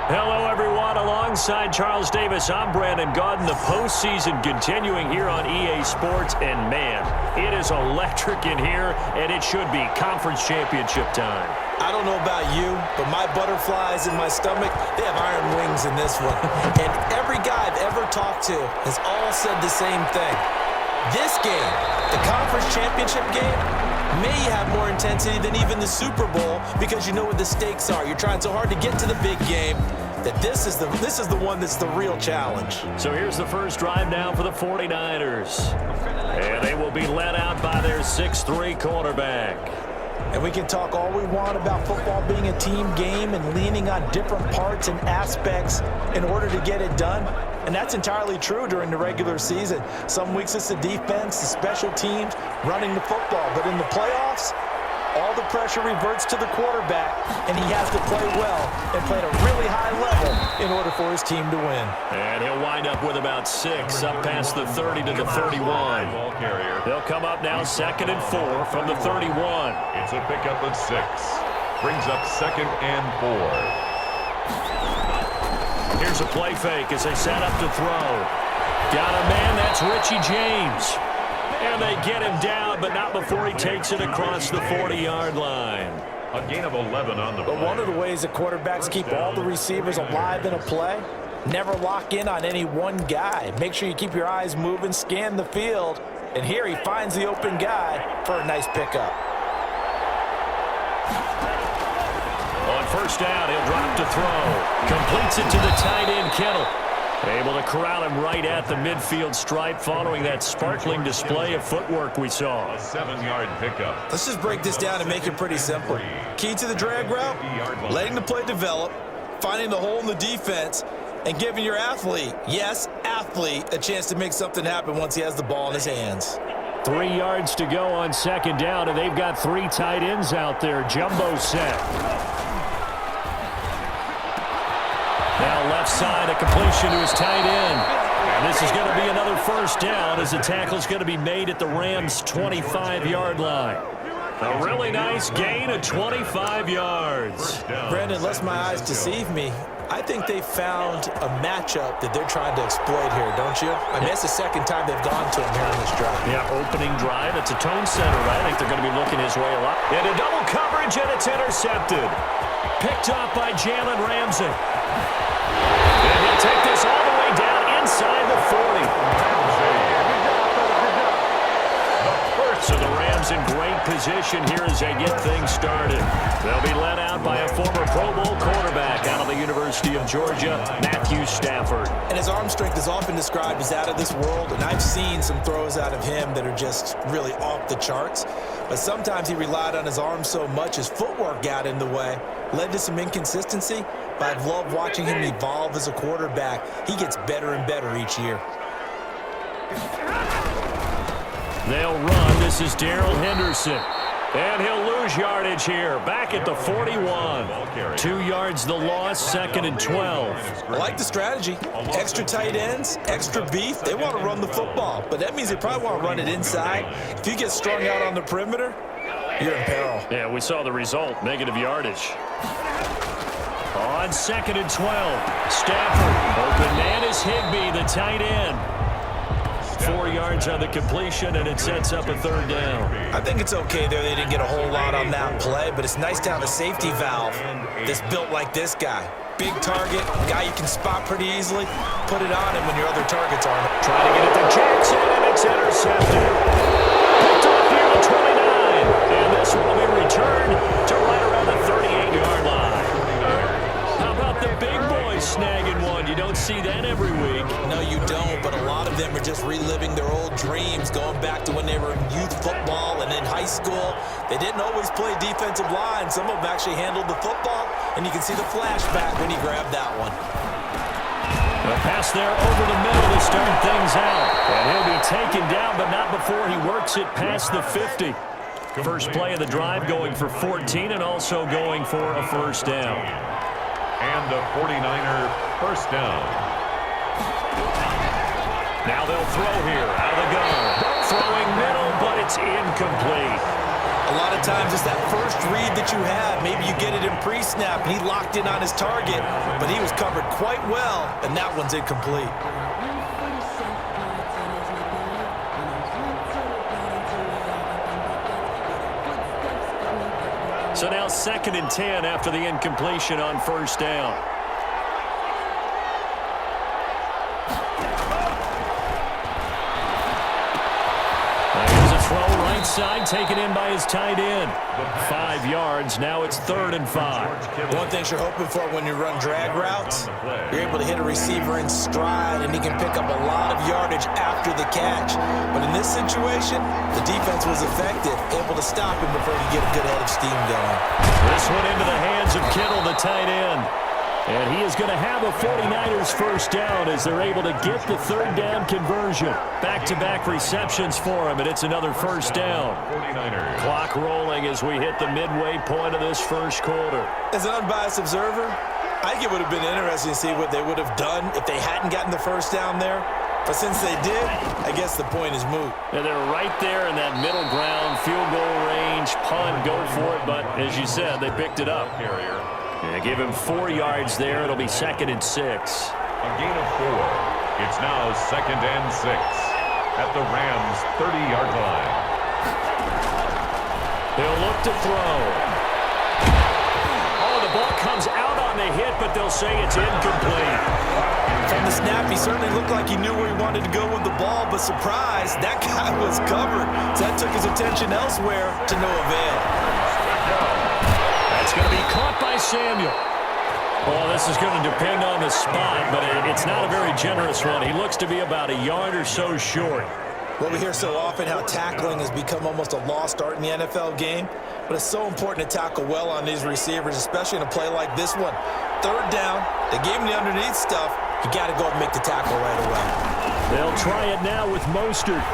Hello, everyone. Alongside Charles Davis, I'm Brandon Gaudin. The postseason continuing here on EA Sports. And, man, it is electric in here, and it should be conference championship time. I don't know about you, but my butterflies in my stomach, they have iron wings in this one. And every guy I've ever talked to has all said the same thing. This game, the conference championship game, may have more intensity than even the Super Bowl because you know what the stakes are. You're trying so hard to get to the big game that this is the one that's the real challenge. So here's the first drive now for the 49ers. And they will be led out by their 6'3" quarterback. And we can talk all we want about football being a team game and leaning on different parts and aspects in order to get it done. And that's entirely true during the regular season. Some weeks it's the defense, the special teams, running the football. But in the playoffs, all the pressure reverts to the quarterback, and he has to play well and play at a really high level in order for his team to win. And he'll wind up with about 6 up past the 30 to the 31. They'll come up now 2nd and 4 from the 31. It's a pickup of 6. Brings up 2nd and 4. Here's a play fake as they set up to throw. Got a man, that's Richie James. And they get him down, but not before he takes it across the 40-yard line. A gain of 11 on the play. But one of the ways that quarterbacks keep all the receivers alive in a play, never lock in on any one guy. Make sure you keep your eyes moving, scan the field, and here he finds the open guy for a nice pickup. On first down, he'll drop to throw. Completes it to the tight end, Kittle. Able to corral him right at the midfield stripe following that sparkling display of footwork we saw. A 7-yard pickup. Let's just break this down and make it pretty simple. Key to the drag route, letting the play develop, finding the hole in the defense, and giving your athlete, yes, athlete, a chance to make something happen once he has the ball in his hands. 3 yards to go on 2nd down, and they've got 3 tight ends out there. Jumbo set. Now left side, a completion to his tight end. And this is going to be another first down as the tackle's going to be made at the Rams' 25-yard line. A really nice gain of 25 yards. Brandon, lest my eyes deceive me, I think they found a matchup that they're trying to exploit here, don't you? I mean, it's the second time they've gone to him here on this drive. Yeah, opening drive. It's a tone setter, right? I think they're going to be looking his way a lot. Into double coverage, and it's intercepted. Picked up by Jalen Ramsey. And he'll take this all the way down inside the 40. So the Rams in great position here as they get things started. They'll be led out by a former Pro Bowl quarterback out of the University of Georgia, Matthew Stafford. And his arm strength is often described as out of this world, and I've seen some throws out of him that are just really off the charts. But sometimes he relied on his arm so much his footwork got in the way, led to some inconsistency. But I've loved watching him evolve as a quarterback. He gets better and better each year. They'll run. This is Darrell Henderson. And he'll lose yardage here. Back at the 41. 2 yards the loss, 2nd and 12. I like the strategy. Extra tight ends, extra beef. They want to run the football. But that means they probably want to run it inside. If you get strung out on the perimeter, you're in peril. Yeah, we saw the result. Negative yardage. On 2nd and 12. Stafford. Open man is Higbee, the tight end. 4 yards on the completion, and it sets up a 3rd down. I think it's okay there. They didn't get a whole lot on that play, but it's nice to have a safety valve that's built like this guy. Big target, guy you can spot pretty easily. Put it on him when your other targets aren't. Trying to get it to Jackson, and it's intercepted. Picked off here at 29, and this will be returned to right around the 38-yard line. How about the big boys snagging one? You don't see that every week. No, you don't, but a lot of them are just reliving their old dreams, going back to when they were in youth football and in high school. They didn't always play defensive line. Some of them actually handled the football, and you can see the flashback when he grabbed that one. A pass there over the middle to start things out. And he'll be taken down, but not before he works it past the 50. First play of the drive going for 14 and also going for a first down. And a 49er first down. Now they'll throw here out of the gun. Throwing middle, but it's incomplete. A lot of times it's that first read that you have. Maybe you get it in pre-snap, and he locked in on his target, but he was covered quite well, and that one's incomplete. So now 2nd and 10 after the incompletion on first down. Here's a throw right side taken in by his tight end. 5 yards. Now it's 3rd and 5. One thing you're hoping for when you run drag routes, you're able to hit a receiver in stride, and he can pick up a lot of yardage after the catch. But in this situation, the defense was effective, able to stop him before he could get a good head of steam going. This one into the hands of Kittle, the tight end. And he is going to have a 49ers first down as they're able to get the 3rd down conversion. Back-to-back receptions for him, and it's another first down. 49ers. Clock rolling as we hit the midway point of this first quarter. As an unbiased observer, I think it would have been interesting to see what they would have done if they hadn't gotten the first down there. But since they did, I guess the point is moot. And they're right there in that middle ground, field goal range, punt, go for it. But as you said, they picked it up. Yeah, give him 4 yards there. It'll be 2nd and 6. A gain of 4. It's now 2nd and 6 at the Rams' 30-yard line. They'll look to throw. Oh, the ball comes out on the hit, but they'll say it's incomplete. From the snap, he certainly looked like he knew where he wanted to go with the ball, but surprise, that guy was covered. So that took his attention elsewhere to no avail. It's going to be caught by Samuel. Well, this is going to depend on the spot, but it's not a very generous one. He looks to be about a yard or so short. Well, we hear so often how tackling has become almost a lost art in the NFL game, but it's so important to tackle well on these receivers, especially in a play like this one. 3rd down, they gave him the underneath stuff. You got to go and make the tackle right away. They'll try it now with Mostert.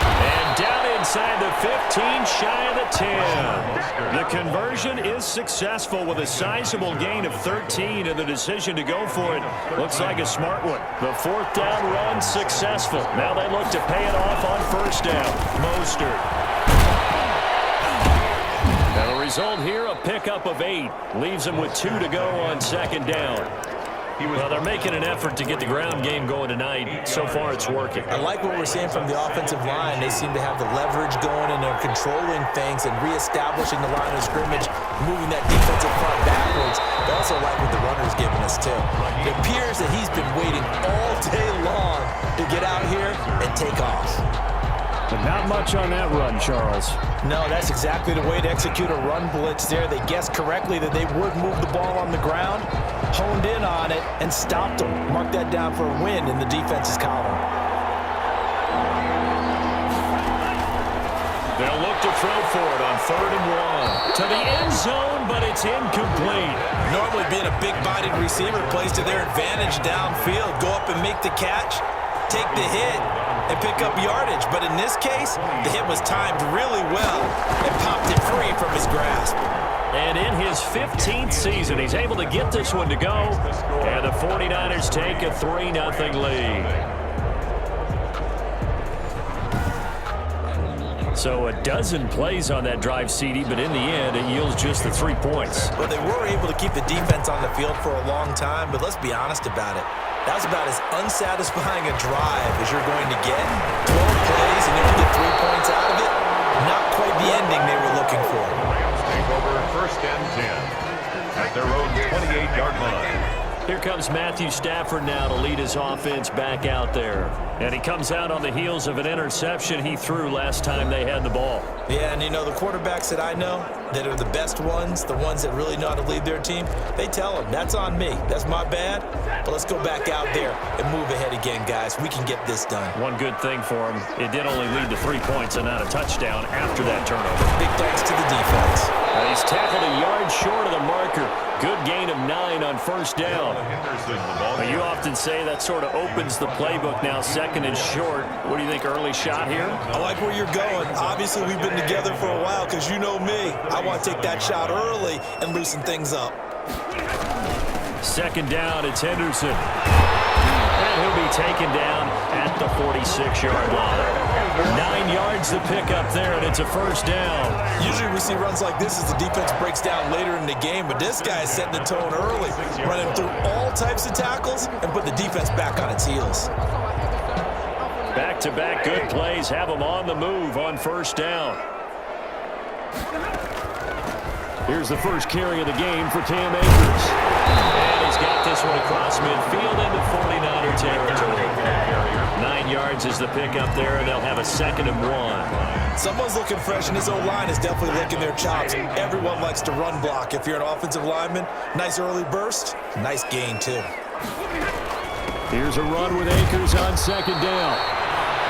And down inside the 15, shy of the 10. The conversion is successful with a sizable gain of 13, and the decision to go for it looks like a smart one. The 4th down run successful. Now they look to pay it off on first down. Mostert. And the result here, a pickup of 8. Leaves them with 2 to go on 2nd down. Well, they're making an effort to get the ground game going tonight. So far, it's working. I like what we're seeing from the offensive line. They seem to have the leverage going, and they're controlling things and reestablishing the line of scrimmage, moving that defensive front backwards. They also like what the runner's giving us, too. It appears that he's been waiting all day long to get out here and take off. But not much on that run, Charles. No, that's exactly the way to execute a run blitz there. They guessed correctly that they would move the ball on the ground, honed in on it, and stopped them. Mark that down for a win in the defense's column. They'll look to throw for it on 3rd and 1. To the end zone, but it's incomplete. Normally being a big-bodied receiver plays to their advantage downfield. Go up and make the catch, take the hit, and pick up yardage. But in this case, the hit was timed really well and popped it free from his grasp. And in his 15th season, he's able to get this one to go. And the 49ers take a 3-0 lead. So a dozen plays on that drive, CD, but in the end, it yields just the 3 points. Well, they were able to keep the defense on the field for a long time, but let's be honest about it. That was about as unsatisfying a drive as you're going to get. 12 plays and you only get 3 points out of it. Not quite the ending they were looking for. Rams take over 1st and 10 at their own 28-yard line. Here comes Matthew Stafford now to lead his offense back out there. And he comes out on the heels of an interception he threw last time they had the ball. Yeah, and you know, the quarterbacks that I know that are the best ones, the ones that really know how to lead their team, they tell them, that's on me. That's my bad. But let's go back out there and move ahead again, guys. We can get this done. One good thing for him, it did only lead to 3 points and not a touchdown after that turnover. Big thanks to the defense. He's tackled a yard short of the marker. Good gain of 9 on first down. You often say that sort of opens the playbook now, 2nd and short. What do you think, early shot here? I like where you're going. Obviously, we've been together for a while because you know me. I want to take that shot early and loosen things up. 2nd down, it's Henderson. And he'll be taken down at the 46-yard line. 9 yards to pick up there, and it's a first down. Usually we see runs like this as the defense breaks down later in the game, but this guy is setting the tone early, running through all types of tackles and put the defense back on its heels. Back-to-back good plays have them on the move on first down. Here's the first carry of the game for Cam Akers. And he's got this one across midfield into 49er territory. 9 yards is the pickup there, and they'll have a 2nd and 1. Someone's looking fresh, and his O-line is definitely licking their chops. Everyone likes to run block. If you're an offensive lineman, nice early burst, nice gain too. Here's a run with Akers on 2nd down.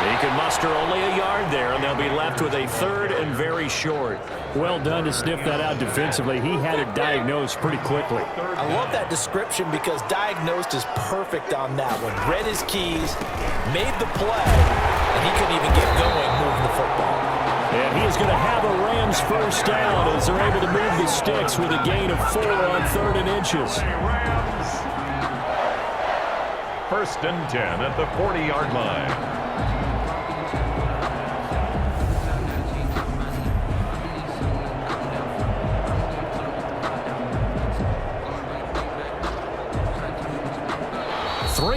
He can muster only a yard there, and they'll be left with a 3rd and very short. Well done to sniff that out defensively. He had it diagnosed pretty quickly. I love that description because diagnosed is perfect on that one. Read his keys, made the play, and he couldn't even get going moving the football. And he is going to have a Rams first down as they're able to move the sticks with a gain of 4 on 3rd and inches. First and 10 at the 40-yard line.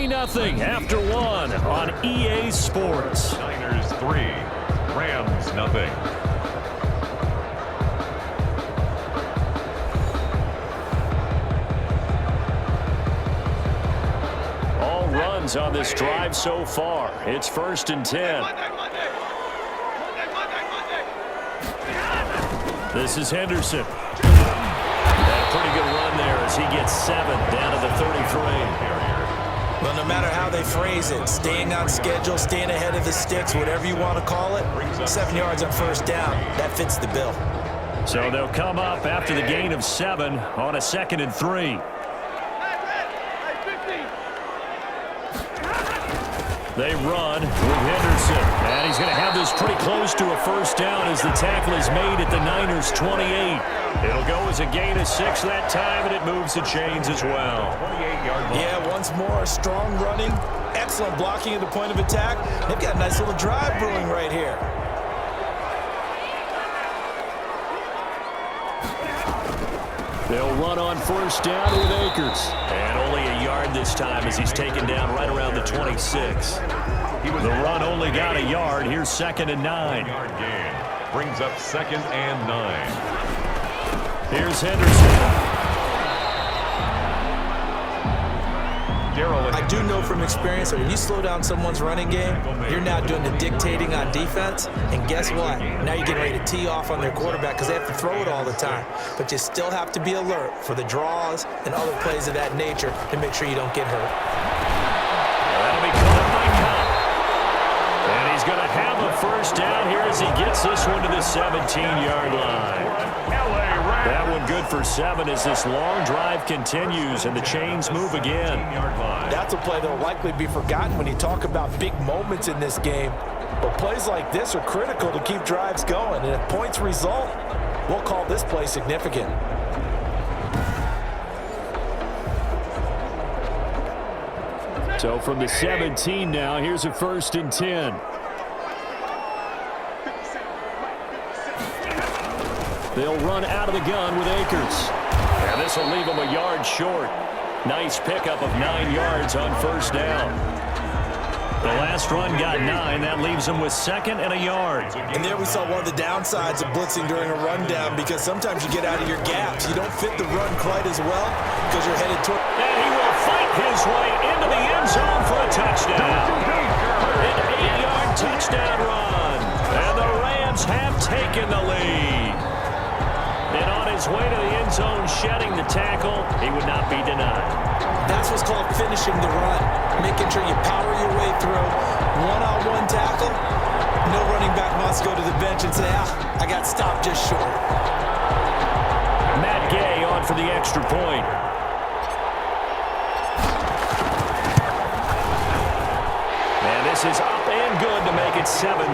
Nothing after 1 on EA Sports. Niners 3, Rams nothing. All runs on this drive so far. It's 1st and 10. This is Henderson. A pretty good run there as he gets 7 down to the 33. Well, no matter how they phrase it, staying on schedule, staying ahead of the sticks, whatever you want to call it, 7 yards on first down, that fits the bill. So they'll come up after the gain of 7 on a 2nd and 3. They run with Henderson, and he's going to have this pretty close to a first down as the tackle is made at the Niners' 28. It'll go as a gain of 6 that time, and it moves the chains as well. Yeah, once more, strong running, excellent blocking at the point of attack. They've got a nice little drive brewing right here. They'll run on first down with Akers. And only a yard this time as he's taken down right around the 26. The run only got a yard. Here's 2nd and 9. Yard gain brings up 2nd and 9. Here's Henderson. I do know from experience that when you slow down someone's running game, you're now doing the dictating on defense, and guess what? Now you're getting ready to tee off on their quarterback because they have to throw it all the time. But you still have to be alert for the draws and other plays of that nature to make sure you don't get hurt. That'll be caught by Cup. And he's going to have a first down here as he gets this one to the 17-yard line. That one good for 7 as this long drive continues and the chains move again. That's a play that will likely be forgotten when you talk about big moments in this game. But plays like this are critical to keep drives going. And if points result, we'll call this play significant. So from the 17 now, here's a 1st and 10. They'll run out of the gun with Akers. And this will leave them a yard short. Nice pickup of 9 yards on first down. The last run got 9. That leaves them with 2nd and a yard. And there we saw one of the downsides of blitzing during a rundown because sometimes you get out of your gaps. You don't fit the run quite as well because you're headed toward... And he will fight his way into the end zone for a touchdown. An 8-yard touchdown run. And the Rams have taken the lead. And on his way to the end zone, shedding the tackle, he would not be denied. That's what's called finishing the run, making sure you power your way through. One-on-one tackle, no running back wants to go to the bench and say, I got stopped just short. Matt Gay on for the extra point. And this is up and good to make it 7-3.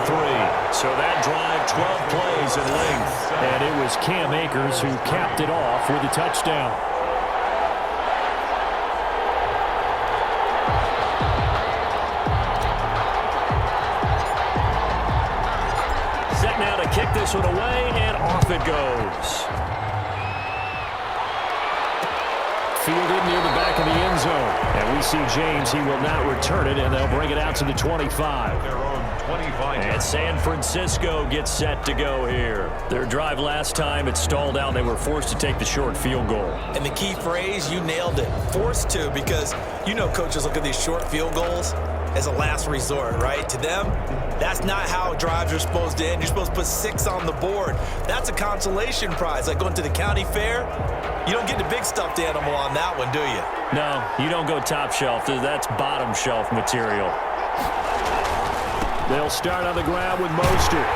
So that drive, 12 plays in length. And it was Cam Akers who capped it off with a touchdown. this one away, and off it goes. Fielded near the back of the end zone. And we see James. He will not return it, and they'll bring it out to the 25. Their own 25. And San Francisco gets set to go here. Their drive last time, it stalled out. They were forced to take the short field goal. And the key phrase, you nailed it. Forced to, because you know coaches look at these short field goals as a last resort, right? To them, that's not how drives are supposed to end. You're supposed to put 6 on the board. That's a consolation prize. Like going to the county fair, you don't get the big stuffed animal on that one, do you? No, you don't go top shelf. That's bottom shelf material. They'll start on the ground with Mostert.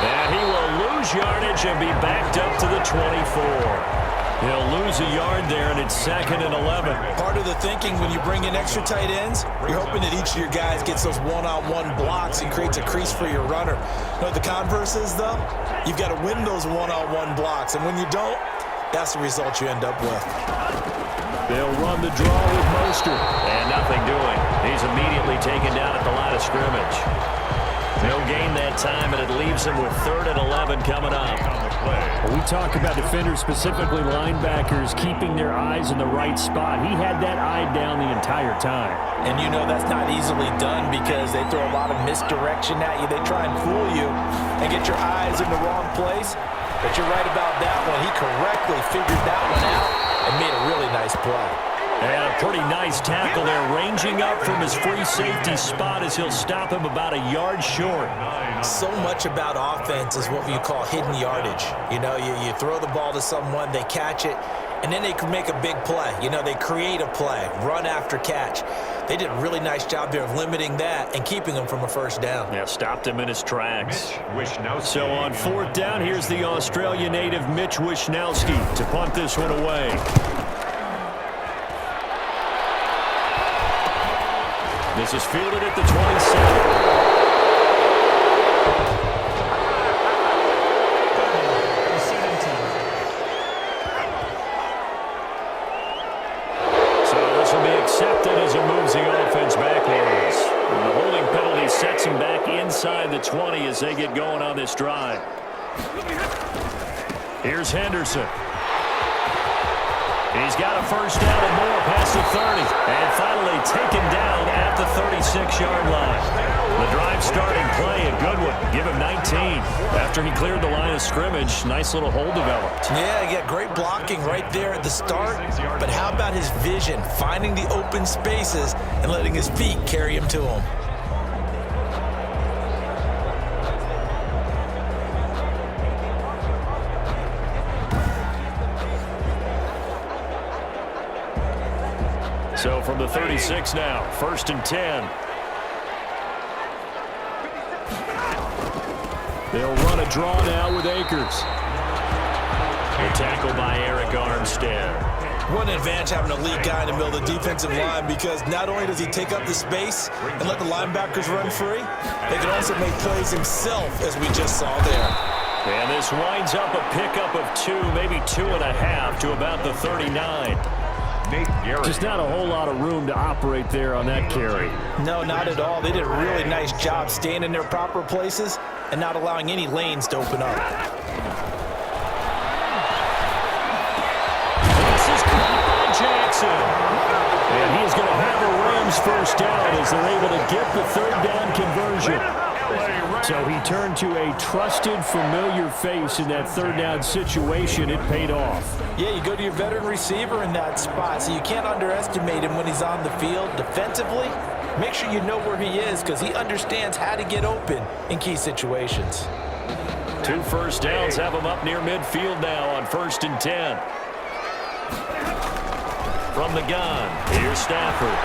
And he will lose yardage and be backed up to the 24. He'll lose a yard there, and it's 2nd and 11. Part of the thinking when you bring in extra tight ends, you're hoping that each of your guys gets those one-on-one blocks and creates a crease for your runner. You know what the converse is, though? You've got to win those one-on-one blocks, and when you don't, that's the result you end up with. They'll run the draw with Mostert. And nothing doing. He's immediately taken down at the line of scrimmage. No gain that time, and it leaves him with 3rd and 11 coming up. We talk about defenders, specifically linebackers, keeping their eyes in the right spot. He had that eye down the entire time. And you know that's not easily done because they throw a lot of misdirection at you. They try and fool you and get your eyes in the wrong place. But you're right about that one. He correctly figured that one out and made a really nice play. And a pretty nice tackle there, ranging up from his free safety spot as he'll stop him about a yard short. So much about offense is what you call hidden yardage. You know, you throw the ball to someone, they catch it, and then they can make a big play. You know, they create a play, run after catch. They did a really nice job there of limiting that and keeping him from a first down. Yeah, stopped him in his tracks. So on 4th down, here's the Australia native Mitch Wishnowsky to punt this one away. This is fielded at the 27. So this will be accepted as it moves the offense backwards. And the holding penalty sets him back inside the 20 as they get going on this drive. Here's Henderson. He's got a first down and more past the 30. And finally taken down at the 36-yard line. The drive starting play, a good one. Give him 19. After he cleared the line of scrimmage, nice little hole developed. Yeah, great blocking right there at the start. But how about his vision, finding the open spaces and letting his feet carry him to him? So from the 36 now, 1st and 10. They'll run a draw now with Akers. A tackle by Eric Armstead. What an advantage having a lead guy in the middle of the defensive line, because not only does he take up the space and let the linebackers run free, they can also make plays himself, as we just saw there. And this winds up a pickup of 2, maybe 2.5 to about the 39. Just not a whole lot of room to operate there on that carry. No, not at all. They did a really nice job staying in their proper places and not allowing any lanes to open up. This is caught by Jackson. And he's going to have a Rams first down as they're able to get the 3rd down conversion. So he turned to a trusted, familiar face in that 3rd down situation. It paid off. Yeah, you go to your veteran receiver in that spot, so you can't underestimate him when he's on the field defensively. Make sure you know where he is, because he understands how to get open in key situations. 2 first downs have him up near midfield now on 1st and 10. From the gun, here's Stafford.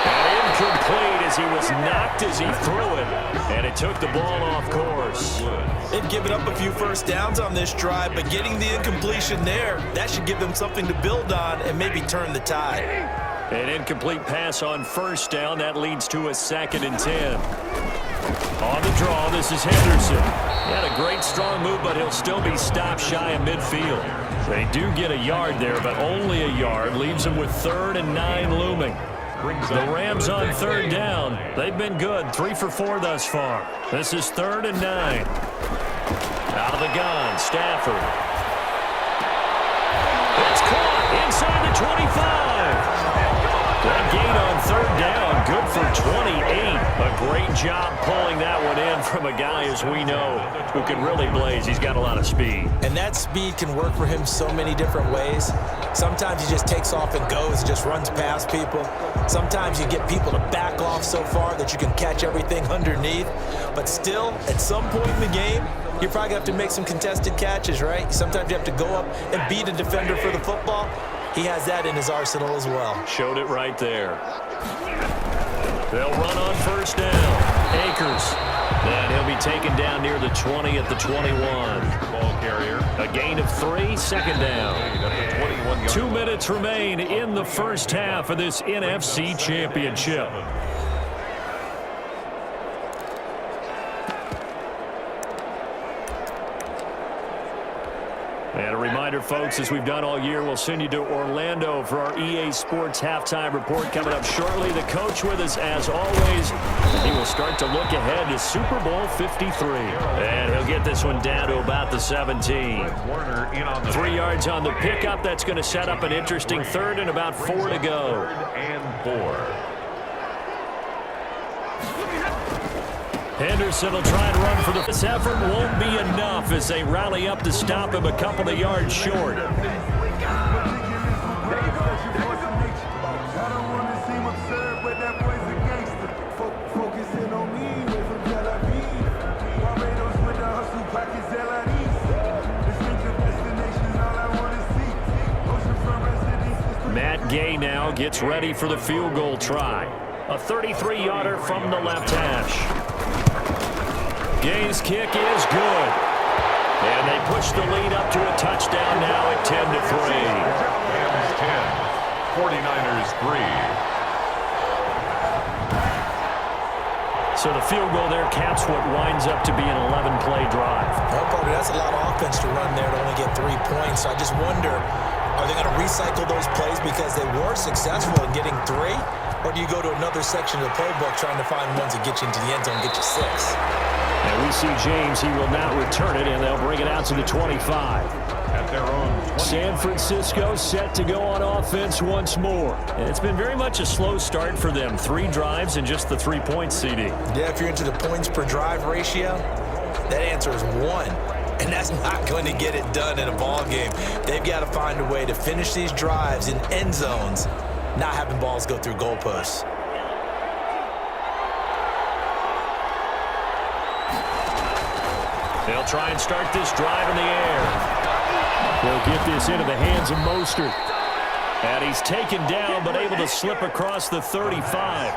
And incomplete as he was knocked as he threw it. And it took the ball off course. They've given up a few first downs on this drive, but getting the incompletion there, that should give them something to build on and maybe turn the tide. An incomplete pass on 1st down. That leads to a 2nd and 10. On the draw, this is Henderson. He had a great strong move, but he'll still be stopped shy of midfield. They do get a yard there, but only a yard. Leaves them with 3rd and 9 looming. The Rams on 3rd down. They've been good, 3 for 4 thus far. This is 3rd and 9. Out of the gun, Stafford. It's caught inside the 25. That gain on third down, good for 28. A great job pulling that one in from a guy, as we know, who can really blaze. He's got a lot of speed. And that speed can work for him so many different ways. Sometimes he just takes off and goes, just runs past people. Sometimes you get people to back off so far that you can catch everything underneath. But still, at some point in the game, you're probably going to have to make some contested catches, right? Sometimes you have to go up and beat a defender for the football. He has that in his arsenal as well. Showed it right there. They'll run on first down. Akers. And he'll be taken down near the 20 at the 21. Ball carrier. A gain of 3, second down. 2 minutes remain in the first half of this NFC Championship. And a reminder, folks, as we've done all year, we'll send you to Orlando for our EA Sports halftime report coming up shortly. The coach with us, as always. He will start to look ahead to Super Bowl 53. And he'll get this one down to about the 17. Warner in on the 3 yards on the pickup. That's going to set up an interesting third and about 4 to go. 3rd and 4. Henderson will try and run for the... This effort won't be enough as they rally up to stop him a couple of yards short. Matt Gay now gets ready for the field goal try. A 33-yarder from the left hash. Gay's kick is good. And they push the lead up to a touchdown now at 10-3. Rams 10, 49ers 3. So the field goal there caps what winds up to be an 11-play drive. Well, Carter, that's a lot of offense to run there to only get 3 points. So I just wonder, are they going to recycle those plays because they were successful in getting 3? Or do you go to another section of the playbook trying to find ones that get you into the end zone and get you 6? And we see James. He will now return it, and they'll bring it out to the 25. At their own 20. San Francisco set to go on offense once more. And it's been very much a slow start for them. 3 drives and just the 3 points, CD. Yeah, if you're into the points per drive ratio, that answer is 1. And that's not going to get it done in a ball game. They've got to find a way to finish these drives in end zones, not having balls go through goalposts. They'll try and start this drive in the air. They'll get this into the hands of Mostert. And he's taken down, but able to slip across the 35.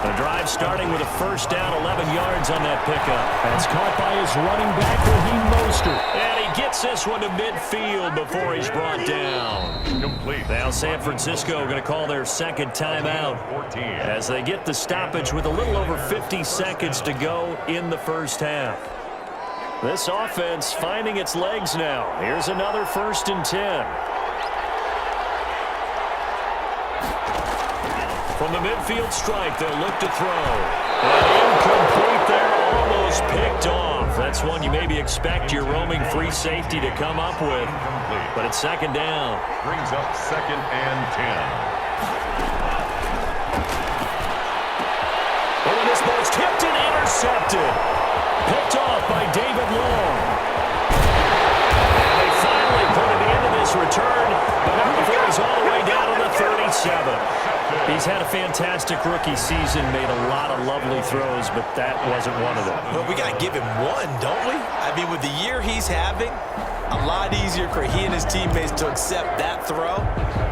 The drive starting with a first down, 11 yards on that pickup. That's caught by his running back, Raheem Mostert. And he gets this one to midfield before he's brought down. Complete. Now San Francisco going to call their second timeout 14. as they get the stoppage with a little over 50 seconds to go in the first half. This offense finding its legs now. Here's another 1st and 10. From the midfield stripe, they'll look to throw. And incomplete there, almost picked off. That's one you maybe expect your roaming free safety to come up with. But it's second down. Brings up 2nd and 10. Oh, and this ball's tipped and intercepted. Picked off by David Long. And they finally put an end to this return, but not before he's all the way down to the 37. He's had a fantastic rookie season, made a lot of lovely throws, but that wasn't one of them. Well, we got to give him one, don't we? I mean, with the year he's having, a lot easier for he and his teammates to accept that throw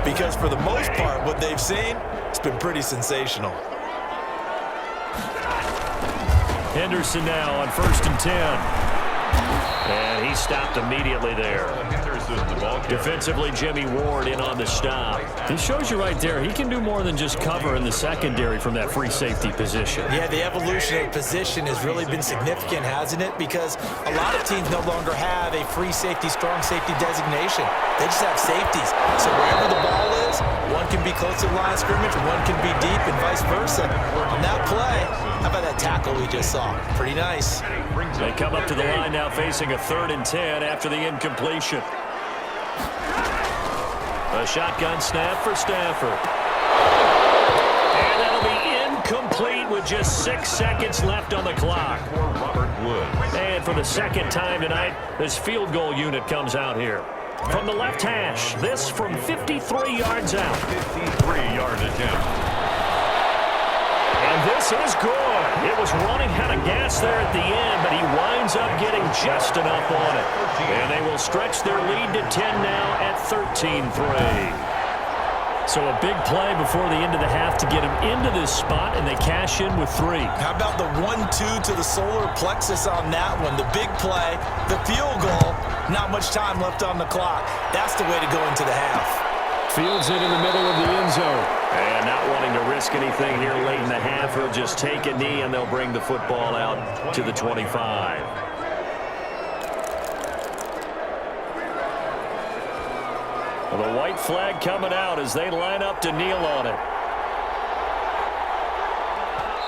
because for the most part, what they've seen, it's been pretty sensational. Henderson now on 1st and 10. And he stopped immediately there. Henderson, the ball carrier. Defensively, Jimmy Ward in on the stop. This shows you right there, he can do more than just cover in the secondary from that free safety position. Yeah, the evolution of position has really been significant, hasn't it? Because a lot of teams no longer have a free safety, strong safety designation. They just have safeties. So wherever the ball is, one one can be close to the line of scrimmage, one can be deep, and vice versa. On that play, how about that tackle we just saw? Pretty nice. They come up to the line now facing a 3rd and 10 after the incompletion. A shotgun snap for Stafford. And that'll be incomplete with just 6 seconds left on the clock. And for the second time tonight, this field goal unit comes out here. From the left hash, this from 53 yards out. 53-yard attempt. And this is good. It was running out of gas there at the end, but he winds up getting just enough on it. And they will stretch their lead to 10 now at 13-3. So a big play before the end of the half to get him into this spot, and they cash in with 3. How about the 1-2 to the solar plexus on that one? The big play, the field goal, not much time left on the clock. That's the way to go into the half. Fields it in the middle of the end zone. And not wanting to risk anything here late in the half, he'll just take a knee, and they'll bring the football out to the 25. Well, the white flag coming out as they line up to kneel on it.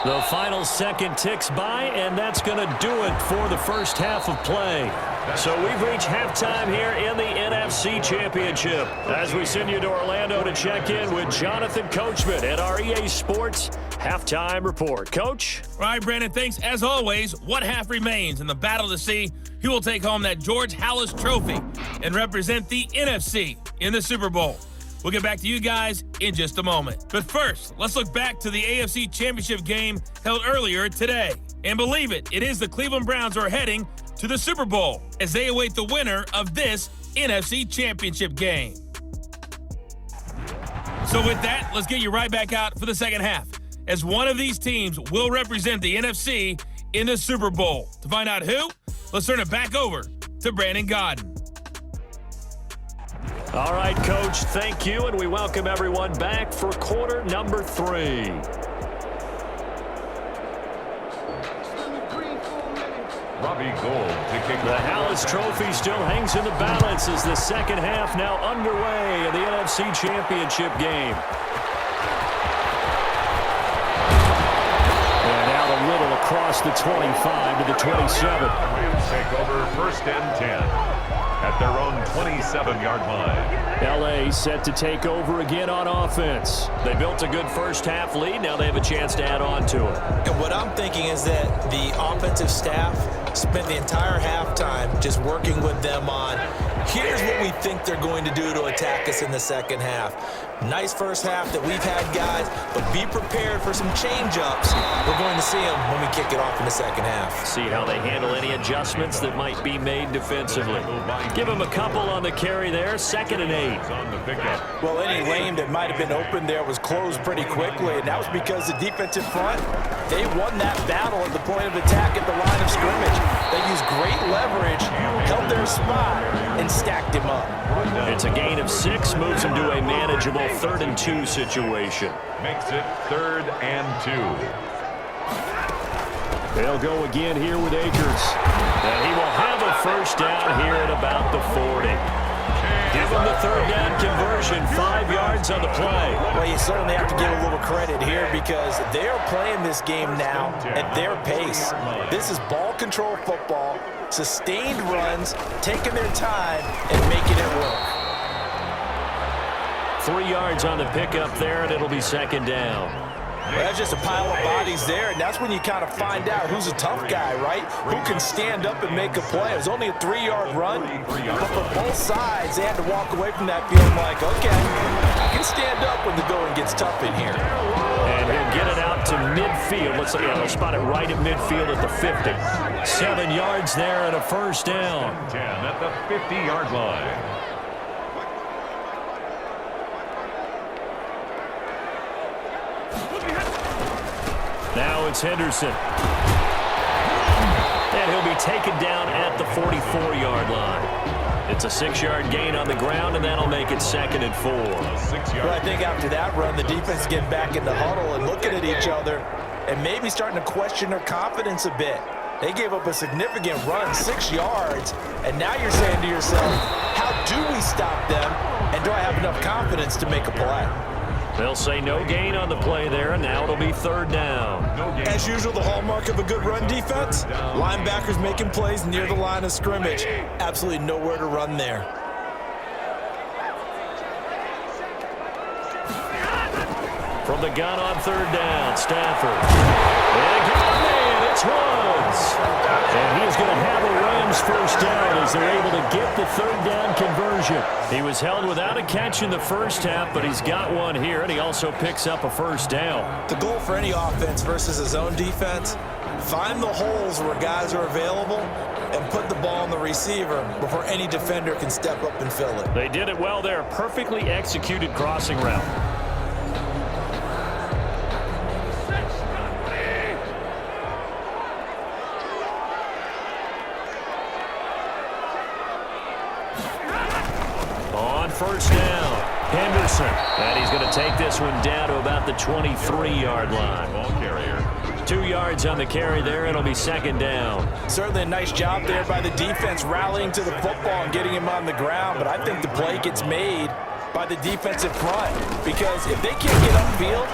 The final second ticks by, and that's going to do it for the first half of play. So we've reached halftime here in the NFC Championship as we send you to Orlando to check in with Jonathan Coachman at our EA Sports Halftime Report. Coach? All right, Brandon, thanks. As always, one half remains in the battle to see who will take home that George Halas Trophy and represent the NFC in the Super Bowl. We'll get back to you guys in just a moment. But first, let's look back to the AFC Championship game held earlier today. And believe it, it is the Cleveland Browns who are heading to the Super Bowl as they await the winner of this NFC Championship game. So with that, let's get you right back out for the second half, as one of these teams will represent the NFC in the Super Bowl. To find out who, let's turn it back over to Brandon Godden. All right, Coach, thank you, and we welcome everyone back for quarter number 3. Robbie Gould to kick The Halas Trophy still hangs in the balance as the second half now underway in the NFC Championship game. And out a little across the 25 to the 27. Rams take over 1st and 10 at their own 27-yard line. L.A. set to take over again on offense. They built a good first half lead. Now they have a chance to add on to it. And what I'm thinking is that the offensive staff spent the entire halftime just working with them on, here's what we think they're going to do to attack us in the second half. Nice first half that we've had, guys, but be prepared for some change-ups. We're going to see them when we kick it off in the second half. See how they handle any adjustments that might be made defensively. Give them a couple on the carry there. 2nd and 8. On the pickup. Well, any lane that might have been open there was closed pretty quickly, and that was because the defensive front, they won that battle at the point of attack at the line of scrimmage. They used great leverage, held their spot, and stacked him up. It's a gain of 6, moves them to a manageable 3rd and 2 situation. Makes it 3rd and 2. They'll go again here with Akers. And he will have a first down here at about the 40. Give him the 3rd down conversion, 5 yards on the play. Well, you certainly have to give a little credit here because they're playing this game now at their pace. This is ball control football, sustained runs, taking their time, and making it work. 3 yards on the pickup there, and it'll be 2nd down. Well, that's just a pile of bodies there, and that's when you kind of find out who's a tough guy, right? Who can stand up and make a play. It was only a 3-yard run, but for both sides, they had to walk away from that feeling like, okay, I can stand up when the going gets tough in here. And he'll get it out to midfield. Let's see, they'll spot it right at midfield at the 50. 7 yards there and a first down. 10 at the 50-yard line. Now it's Henderson. And he'll be taken down at the 44-yard line. It's a 6-yard gain on the ground, and that'll make it 2nd and 4. Well, I think after that run, the defense getting back in the huddle and looking at each other and maybe starting to question their confidence a bit. They gave up a significant run, 6 yards, and now you're saying to yourself, how do we stop them, and do I have enough confidence to make a play? They'll say no gain on the play there, and now it'll be third down. As usual, the hallmark of a good run defense, linebackers making plays near the line of scrimmage. Absolutely nowhere to run there. From the gun on third down, Stafford. And again, it's Woods. And he's going to have a Rams first down as they're able to get the third down conversion. He was held without a catch in the first half, but he's got one here, and he also picks up a first down. The goal for any offense versus a zone defense, find the holes where guys are available and put the ball on the receiver before any defender can step up and fill it. They did it well there. Perfectly executed crossing route. First down, Henderson. And he's going to take this one down to about the 23-yard line. Ball carrier. 2 yards on the carry there. It'll be second down. Certainly a nice job there by the defense rallying to the football and getting him on the ground. But I think the play gets made by the defensive front, because if they can't get upfield,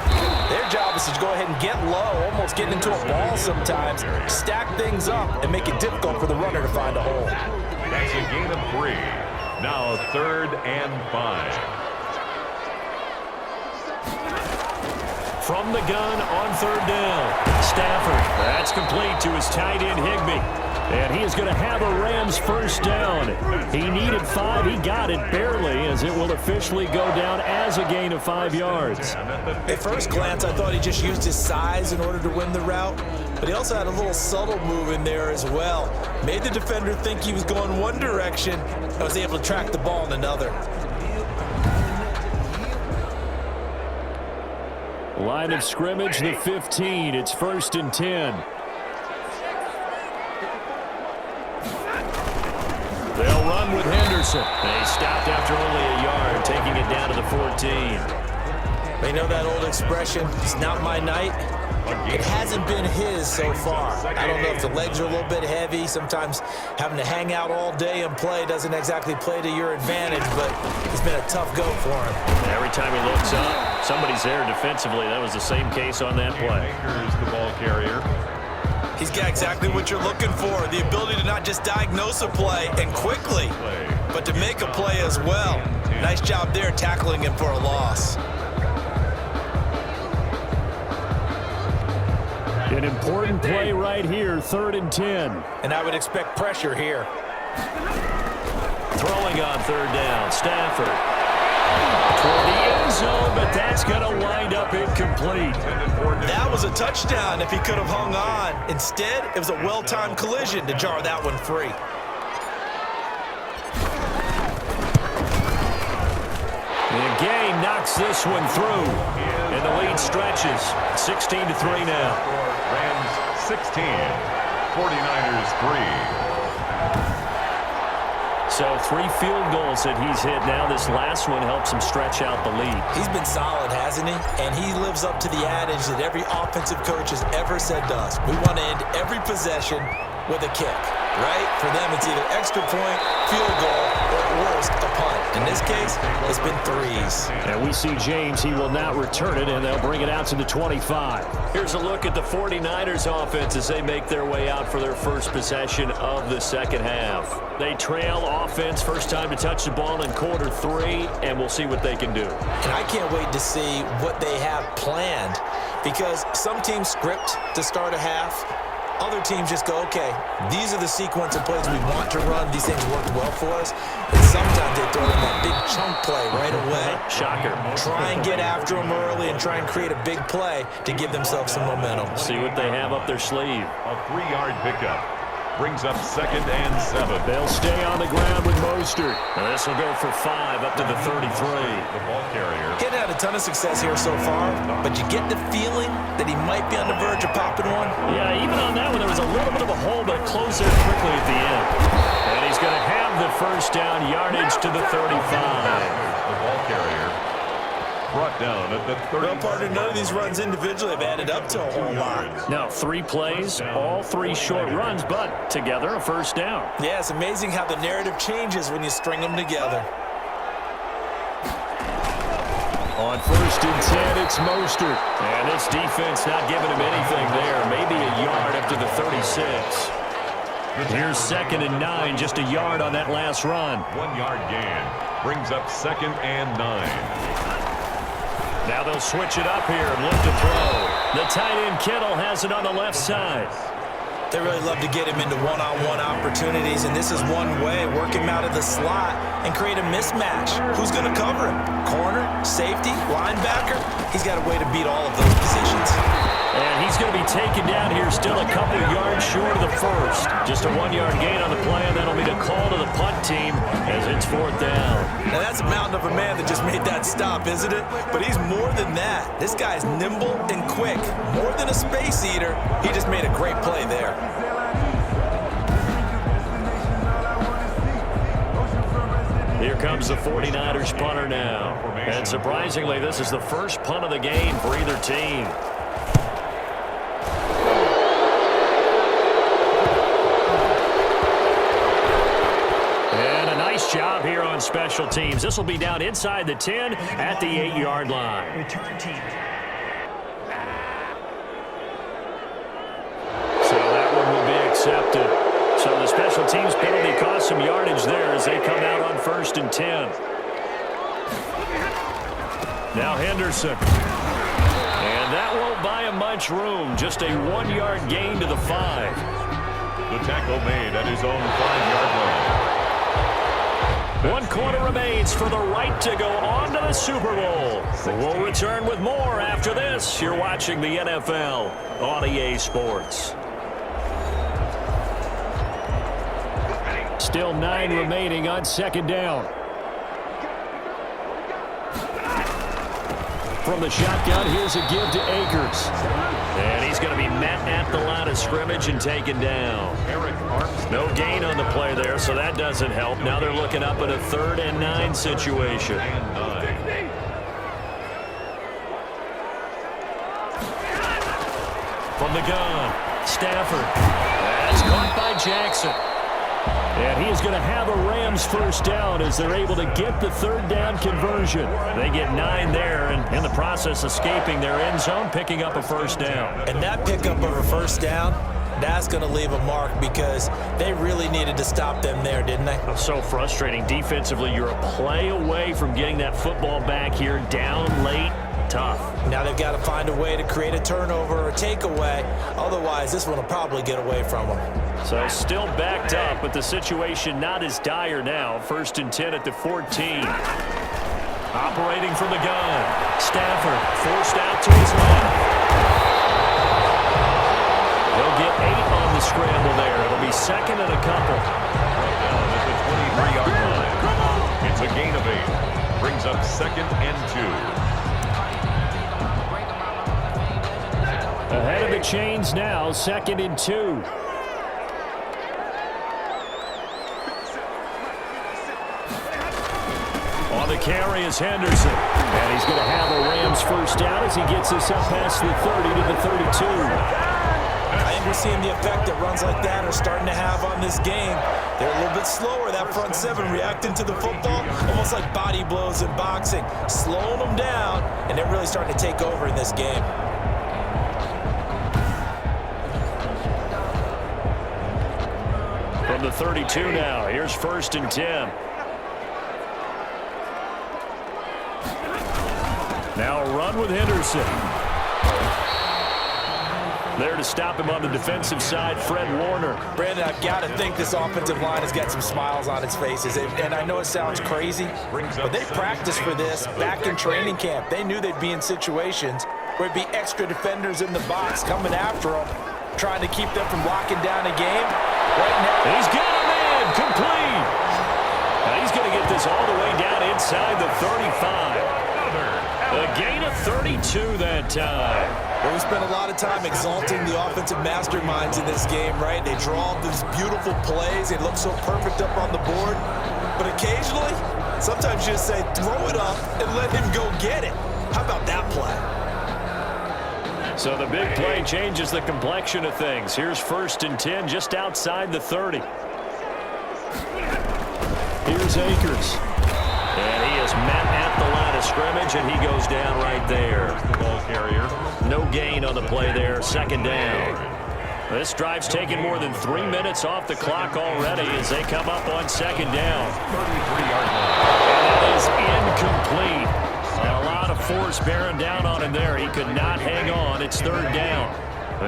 their job is to go ahead and get low, almost get into a ball sometimes, stack things up, and make it difficult for the runner to find a hole. That's a gain of 3. Now 3rd and 5. From the gun on third down, Stafford. That's complete to his tight end, Higbee. And he is going to have a Rams first down. He needed 5. He got it barely, as it will officially go down as a gain of 5 yards. At first glance, I thought he just used his size in order to win the route, but he also had a little subtle move in there as well. Made the defender think he was going one direction and was able to track the ball in another. Line of scrimmage, the 15. It's 1st and 10. They'll run with Henderson. They stopped after only a yard, taking it down to the 14. They know that old expression, it's not my night. It hasn't been his so far. I don't know if the legs are a little bit heavy. Sometimes having to hang out all day and play doesn't exactly play to your advantage, but it's been a tough go for him. Every time he looks up, somebody's there defensively. That was the same case on that play. Here's the ball carrier. He's got exactly what you're looking for, the ability to not just diagnose a play and quickly, but to make a play as well. Nice job there tackling him for a loss. An important play right here, 3rd and 10. And I would expect pressure here. Throwing on third down, Stafford. Toward the end zone, but that's going to wind up incomplete. That was a touchdown if he could have hung on. Instead, it was a well-timed collision to jar that one free. And Gay knocks this one through. And the lead stretches. 16-3 now. Rams 16, 49ers 3. So 3 field goals that he's hit now. This last one helps him stretch out the lead. He's been solid, hasn't he? And he lives up to the adage that every offensive coach has ever said to us. We want to end every possession with a kick, right? For them, it's either extra point, field goal, or at worst, a punt. In this case, it's been 3s. And we see James. He will not return it, and they'll bring it out to the 25. Here's a look at the 49ers offense as they make their way out for their first possession of the second half. They trail offense, first time to touch the ball in quarter 3, and we'll see what they can do. And I can't wait to see what they have planned, because some teams script to start a half. Other teams just go, okay, these are the sequence of plays we want to run. These things worked well for us. And sometimes they throw in that big chunk play right away. Shocker. Try and get after them early and try and create a big play to give themselves some momentum. See what they have up their sleeve. A 3-yard pickup. Brings up 2nd and 7. They'll stay on the ground with Mostert. And this will go for 5 up to the 33. The ball carrier. He hadn't had a ton of success here so far, but you get the feeling that he might be on the verge of popping one. Yeah, even on that one, there was a little bit of a hole, but it closed there quickly at the end. And he's going to have the first down, yardage to the 35. The ball carrier. Brought down at the 30. Well, partner, none of these runs individually have added up to a whole lot. Now, 3 plays, all 3 short runs, but together a first down. Yeah, it's amazing how the narrative changes when you string them together. On 1st and 10, it's Mostert. And this defense not giving him anything there. Maybe a yard up to the 36. Here's 2nd and 9, just a yard on that last run. 1 yard gain. Brings up 2nd and 9. Now they'll switch it up here and look to throw. The tight end Kittle has it on the left side. They really love to get him into one-on-one opportunities, and this is one way, work him out of the slot and create a mismatch. Who's going to cover him? Corner, safety, linebacker? He's got a way to beat all of those positions. And he's going to be taken down here still a couple yards short of the first. Just a 1-yard gain on the play, and that'll be the call to the punt team as it's 4th down. Now that's a mountain of a man that just made that stop, isn't it? But he's more than that. This guy's nimble and quick. More than a space eater, he just made a great play there. Here comes the 49ers punter now. And surprisingly, this is the first punt of the game for either team. And a nice job here on special teams. This will be down inside the 10 at the 8-yard line. Return team. So that one will be accepted. So the special teams penalty cost some yardage there as they come out on 1st and 10. Now Henderson. And that won't buy him much room. Just a 1-yard gain to the 5. The tackle made at his own 5-yard line. 1 quarter remains for the right to go on to the Super Bowl. We'll return with more after this. You're watching the NFL on EA Sports. Still 9 remaining on 2nd down. From the shotgun, here's a give to Akers. And he's going to be met at the line of scrimmage and taken down. No gain on the play there, so that doesn't help. Now they're looking up at a 3rd and 9 situation. From the gun, Stafford. That's caught by Jackson. And he is going to have a Rams 1st down as they're able to get the 3rd down conversion. They get 9 there, and in the process escaping their end zone, picking up a 1st down. And that pickup of a 1st down, that's going to leave a mark because they really needed to stop them there, didn't they? So frustrating. Defensively, you're a play away from getting that football back here down late. Tough. Now they've got to find a way to create a turnover or takeaway. Otherwise, this one will probably get away from them. So still backed up, but the situation not as dire now. 1st and 10 at the 14. Operating from the gun. Stafford forced out to his left. He'll get 8 on the scramble there. It'll be 2nd and a couple. Right down at the 23-yard line. It's a gain of 8. Brings up 2nd and 2. Ahead of the chains now, 2nd and 2. On the carry is Henderson. And he's going to have a Rams 1st down as he gets this up past the 30 to the 32. I think we're seeing the effect that runs like that are starting to have on this game. They're a little bit slower, that front 7, reacting to the football, almost like body blows in boxing, slowing them down, and they're really starting to take over in this game. From the 32 now, here's 1st and 10. Now a run with Henderson. There to stop him on the defensive side, Fred Warner. Brandon, I've got to think this offensive line has got some smiles on its faces. And I know it sounds crazy, but they practiced for this back in training camp. They knew they'd be in situations where it'd be extra defenders in the box coming after them, trying to keep them from locking down a game. Right now, he's got a man complete. Now he's going to get this all the way down inside the 35. A gain of 32 that time. Well, we spent a lot of time exalting the offensive masterminds in this game, right? They draw these beautiful plays. They look so perfect up on the board. But occasionally, sometimes you just say, throw it up and let him go get it. How about that play? So the big play changes the complexion of things. Here's 1st and 10 just outside the 30. Here's Akers. And he is met at the line of scrimmage, and he goes down right there. The ball carrier. No gain on the play there, second down. This drive's taken more than 3 minutes off the clock already as they come up on second down. 33-yard line. And that is incomplete. And a lot of force bearing down on him there. He could not hang on. It's third down.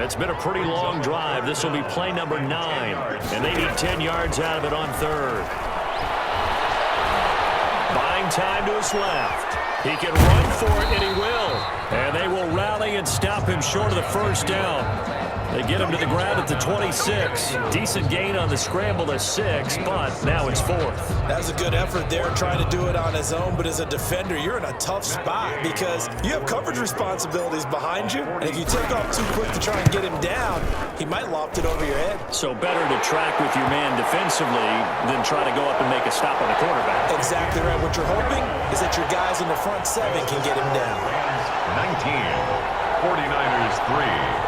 It's been a pretty long drive. This will be play number 9. And they need 10 yards out of it on third. Buying time to his left. He can run for it, and he will. And they will rally and stop him short of the first down. They get him to the ground at the 26. Decent gain on the scramble to 6, but now it's 4th. That was a good effort there, trying to do it on his own. But as a defender, you're in a tough spot because you have coverage responsibilities behind you. And if you take off too quick to try and get him down, he might loft it over your head. So better to track with your man defensively than try to go up and make a stop on the quarterback. Exactly right. What you're hoping is that your guys in the front 7 can get him down. 19. 49ers 3.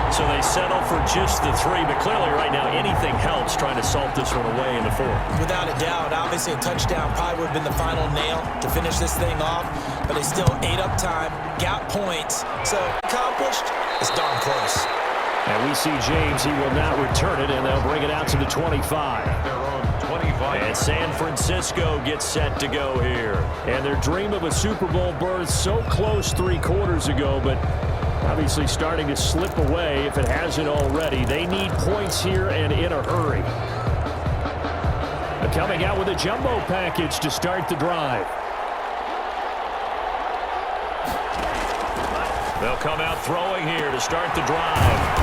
So they settle for just the 3, but clearly right now anything helps trying to salt this one away in the 4th. Without a doubt, obviously a touchdown probably would have been the final nail to finish this thing off, but they still ate up time, got points, so accomplished, it's darn close. And we see James, he will not return it, and they'll bring it out to the 25. Their own 25. And San Francisco gets set to go here. And their dream of a Super Bowl berth so close 3 quarters ago, but obviously starting to slip away if it hasn't already. They need points here and in a hurry. Coming out with a jumbo package to start the drive. They'll come out throwing here to start the drive.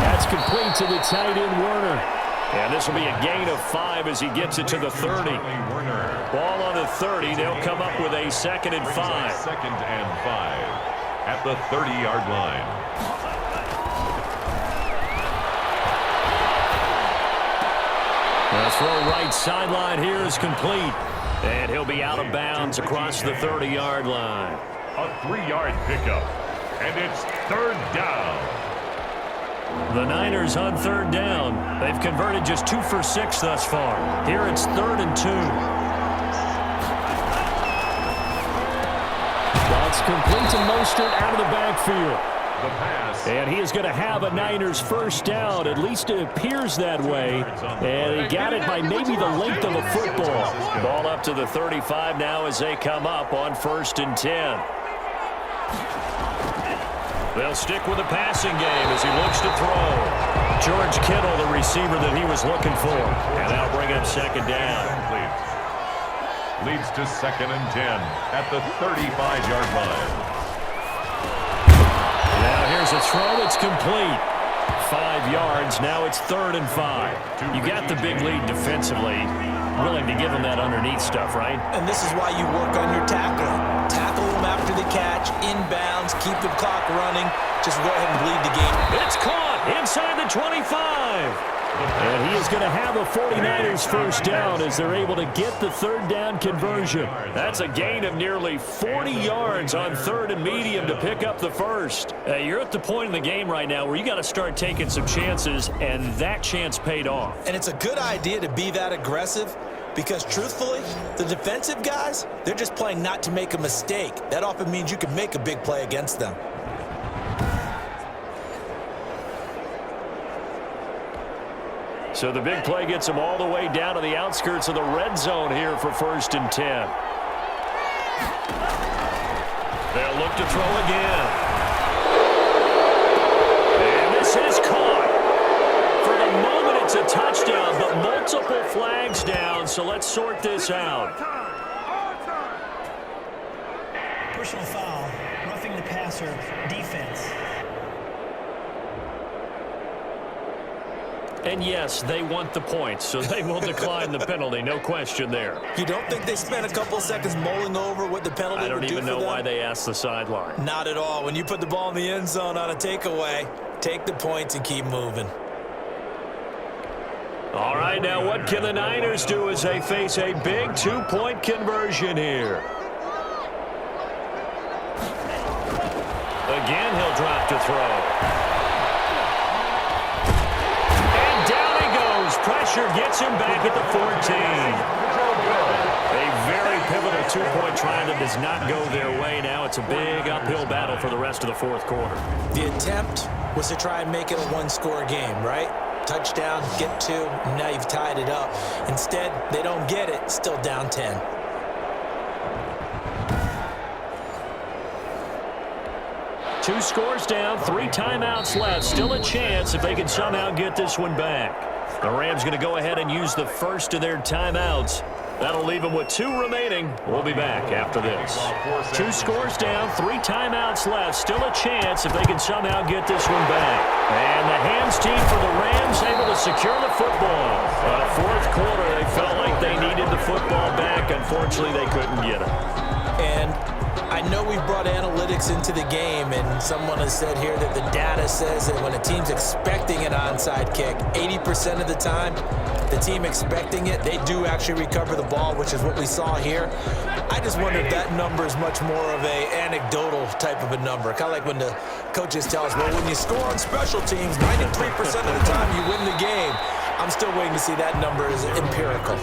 That's complete to the tight end, Werner. And this will be a gain of 5 as he gets it to the 30. Ball on the 30. They'll come up with a 2nd and 5. 2nd and 5 at the 30-yard line. The throw right sideline here is complete. And he'll be out of bounds across the 30-yard line. A 3-yard pickup. And it's 3rd down. The Niners on 3rd down. They've converted just 2 for 6 thus far. Here it's 3rd and 2. That's complete to Mostert out of the backfield. The pass. And he is going to have a Niners first down. At least it appears that way. And he got it by maybe the length of a football. Ball up to the 35 now as they come up on 1st and 10. They'll stick with the passing game as he looks to throw. George Kittle, the receiver that he was looking for. And that'll bring up 2nd down. Leads to 2nd and 10 at the 35-yard line. Now here's a throw that's complete. 5 yards. Now it's 3rd and 5. You got the big lead defensively. Willing to give them that underneath stuff, right? And this is why you work on your tackling. Tackle them after the catch, inbounds, keep the clock running. Just go ahead and bleed the game. It's caught inside the 25. And he is going to have a 49ers first down as they're able to get the 3rd down conversion. That's a gain of nearly 40 yards on 3rd and medium to pick up the first. You're at the point in the game right now where you got to start taking some chances, and that chance paid off. And it's a good idea to be that aggressive because, truthfully, the defensive guys, they're just playing not to make a mistake. That often means you can make a big play against them. So the big play gets them all the way down to the outskirts of the red zone here for 1st and 10. They'll look to throw again. And this is caught. For the moment, it's a touchdown, but multiple flags down, so let's sort this out. Personal foul, roughing the passer, defense. And yes, they want the points, so they will decline the penalty. No question there. You don't think they spent a couple of seconds mulling over what the penalty would do for them? I don't even know why they asked the sideline. Not at all. When you put the ball in the end zone on a takeaway, take the points and keep moving. All right, now what can the Niners do as they face a big 2-point conversion here? Again, he'll drop to throw. Pressure gets him back at the 14. good. A very pivotal two-point try that does not go their way. Now it's a big uphill battle for the rest of the fourth quarter. The attempt was to try and make it a one-score game, right? Touchdown, get two, and now you've tied it up. Instead, they don't get it, still down 10. Two scores down, 3 timeouts left. Still a chance if they can somehow get this one back. The Rams going to go ahead and use the first of their timeouts. That'll leave them with 2 remaining. We'll be back after this. 2 scores down, 3 timeouts left. Still a chance if they can somehow get this one back. And the hands team for the Rams able to secure the football. Fourth quarter, they felt like they needed the football back. Unfortunately, they couldn't get it. And I know we've brought analytics into the game, and someone has said here that the data says that when a team's expecting an onside kick, 80% of the time, the team expecting it, they do actually recover the ball, which is what we saw here. I just wonder if that number is much more of a anecdotal type of a number. Kind of like when the coaches tell us, well, when you score on special teams, 93% of the time you win the game. I'm still waiting to see that number is empirical.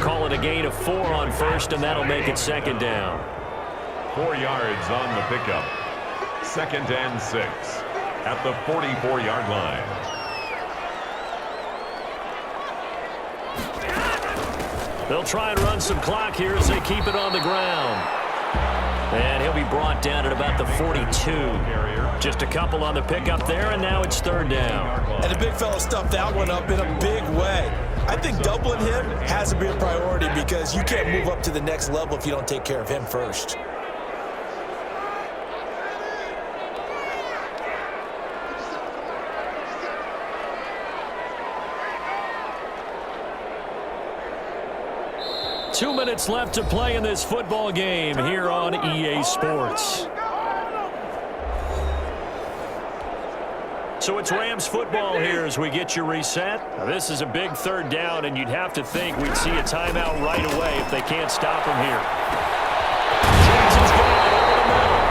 Call it a gain of 4 on first, and that'll make it second down. 4 yards on the pickup. 2nd and 6 at the 44-yard line. They'll try and run some clock here as they keep it on the ground. And he'll be brought down at about the 42. Just a couple on the pickup there, and now it's 3rd down. And the big fella stuffed that one up in a big way. I think doubling him has to be a priority because you can't move up to the next level if you don't take care of him first. Two minutes left to play in this football game here on EA Sports. So it's Rams football here as we get you reset. Now this is a big 3rd down, and you'd have to think we'd see a timeout right away if they can't stop him here. Jackson's got it over the middle.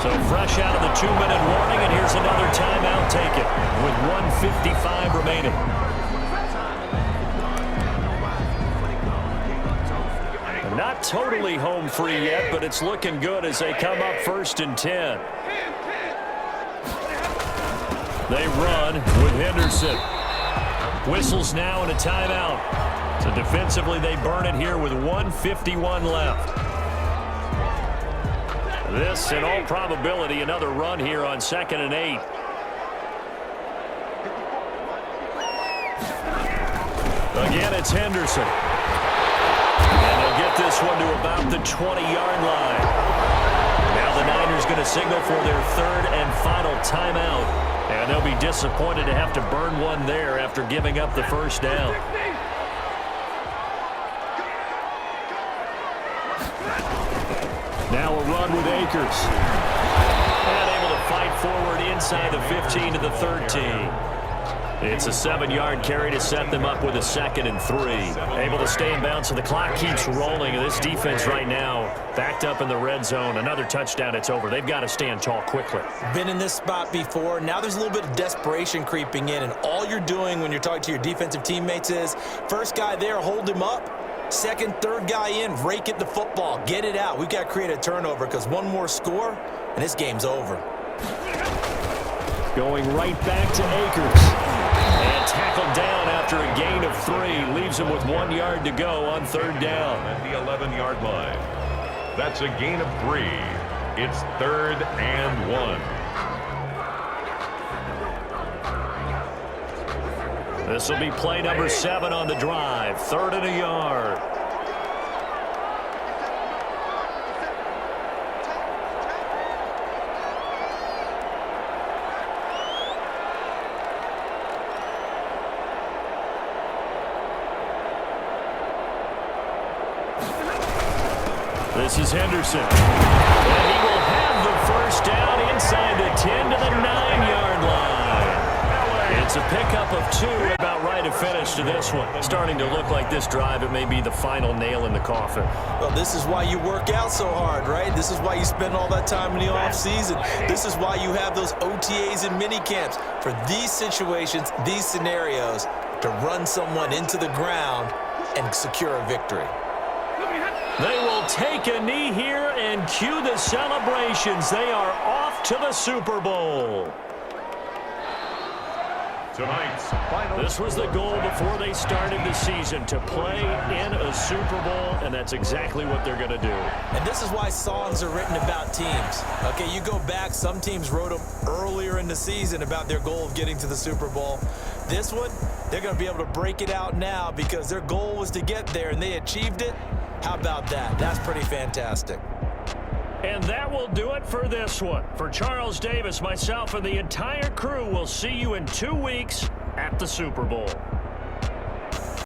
So fresh out of the 2-minute warning, and here's another timeout taken with 1:55 remaining. Not totally home free yet, but it's looking good as they come up 1st and 10. They run with Henderson. Whistles now and a timeout. So defensively they burn it here with 1:51 left. This, in all probability, another run here on 2nd and 8. Again, it's Henderson. Get this one to about the 20-yard line. Now the Niners going to signal for their 3rd and final timeout. And they'll be disappointed to have to burn one there after giving up the 1st down. Now a run with Akers. And able to fight forward inside the 15 to the 13. It's a 7-yard carry to set them up with a 2nd and 3. Able to stay in bounds, so the clock keeps rolling. This defense right now backed up in the red zone. Another touchdown, it's over. They've got to stand tall quickly. Been in this spot before. Now there's a little bit of desperation creeping in, and all you're doing when you're talking to your defensive teammates is, first guy there, hold him up. 2nd, 3rd guy in, rake at the football. Get it out. We've got to create a turnover because one more score, and this game's over. Going right back to Akers. And tackled down after a gain of 3. Leaves him with 1 yard to go on 3rd down. At the 11-yard line. That's a gain of 3. It's 3rd and 1. This will be play number 7 on the drive. 3rd and a yard. This is Henderson. And he will have the 1st down inside the 10 to the 9-yard line. It's a pickup of 2, about right to finish to this one. Starting to look like this drive, it may be the final nail in the coffin. Well, this is why you work out so hard, right? This is why you spend all that time in the offseason. This is why you have those OTAs and mini camps. For these situations, these scenarios, to run someone into the ground and secure a victory. They will take a knee here and cue the celebrations. They are off to the Super Bowl. Tonight's final. This was the goal before they started the season, to play in a Super Bowl, and that's exactly what they're going to do. And this is why songs are written about teams. Okay, you go back, some teams wrote them earlier in the season about their goal of getting to the Super Bowl. This one, they're going to be able to break it out now because their goal was to get there, and they achieved it. How about that? That's pretty fantastic. And that will do it for this one. For Charles Davis, myself, and the entire crew, we'll see you in 2 weeks at the Super Bowl.